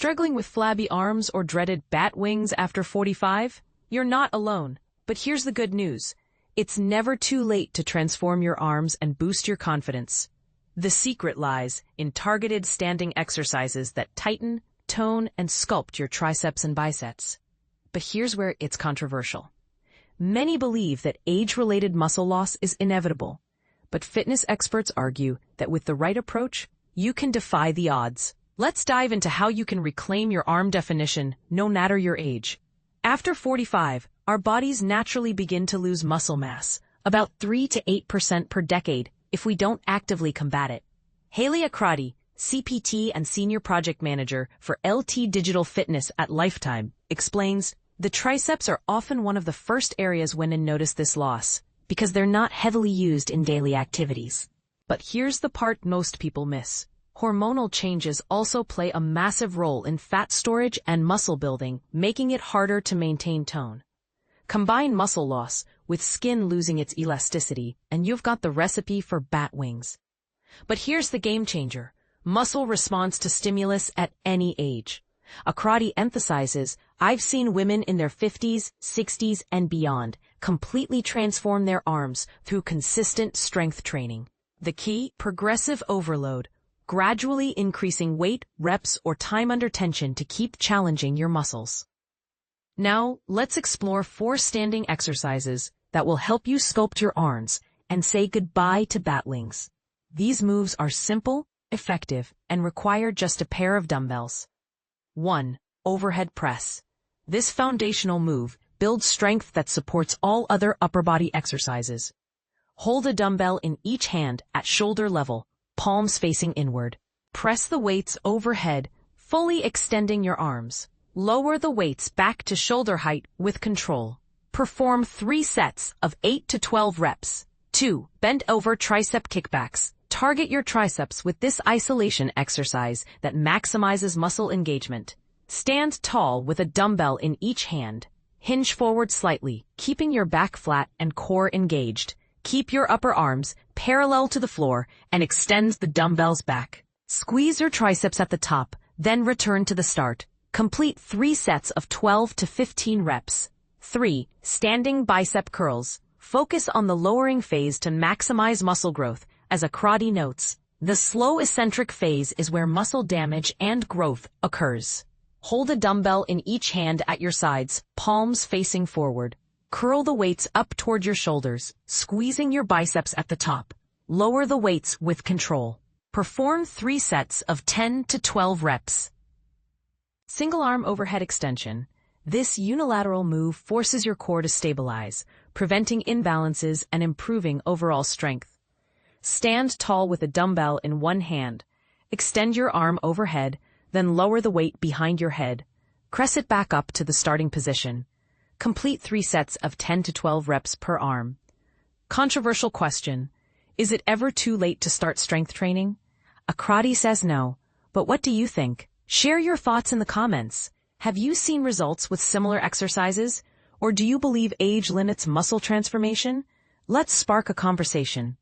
Struggling with flabby arms or dreaded bat wings after 45? You're not alone. But here's the good news. It's never too late to transform your arms and boost your confidence. The secret lies in targeted standing exercises that tighten, tone, and sculpt your triceps and biceps. But here's where it's controversial. Many believe that age-related muscle loss is inevitable, but fitness experts argue that with the right approach, you can defy the odds. Let's dive into how you can reclaim your arm definition, no matter your age. After 45, our bodies naturally begin to lose muscle mass, about 3 to 8% per decade, if we don't actively combat it. Hayley Akradi, CPT and Senior Project Manager for LT Digital Fitness at Lifetime, explains, the triceps are often one of the first areas women notice this loss, because they're not heavily used in daily activities. But here's the part most people miss. Hormonal changes also play a massive role in fat storage and muscle building, making it harder to maintain tone. Combine muscle loss with skin losing its elasticity, and you've got the recipe for bat wings. But here's the game changer. Muscle responds to stimulus at any age. Akradi emphasizes, I've seen women in their 50s, 60s, and beyond completely transform their arms through consistent strength training. The key? Progressive overload, gradually increasing weight, reps, or time under tension to keep challenging your muscles. Now, let's explore 4 standing exercises that will help you sculpt your arms and say goodbye to bat wings. These moves are simple, effective, and require just a pair of dumbbells. 1. Overhead press. This foundational move builds strength that supports all other upper body exercises. Hold a dumbbell in each hand at shoulder level, palms facing inward. Press the weights overhead, fully extending your arms. Lower the weights back to shoulder height with control. Perform 3 sets of 8 to 12 reps. 2. Bend over tricep kickbacks. Target your triceps with this isolation exercise that maximizes muscle engagement. Stand tall with a dumbbell in each hand. Hinge forward slightly, keeping your back flat and core engaged. Keep your upper arms parallel to the floor and extend the dumbbells back. Squeeze your triceps at the top, then return to the start. Complete 3 sets of 12 to 15 reps. 3. Standing bicep curls. Focus on the lowering phase to maximize muscle growth. As Akradi notes, the slow eccentric phase is where muscle damage and growth occurs. Hold a dumbbell in each hand at your sides, palms facing forward. Curl the weights up toward your shoulders, squeezing your biceps at the top. Lower the weights with control. Perform 3 sets of 10 to 12 reps. Single arm overhead extension. This unilateral move forces your core to stabilize, preventing imbalances and improving overall strength. Stand tall with a dumbbell in one hand. Extend your arm overhead, then lower the weight behind your head. Press it back up to the starting position. Complete 3 sets of 10 to 12 reps per arm. Controversial question. Is it ever too late to start strength training? Akradi says no. But what do you think? Share your thoughts in the comments. Have you seen results with similar exercises? Or do you believe age limits muscle transformation? Let's spark a conversation.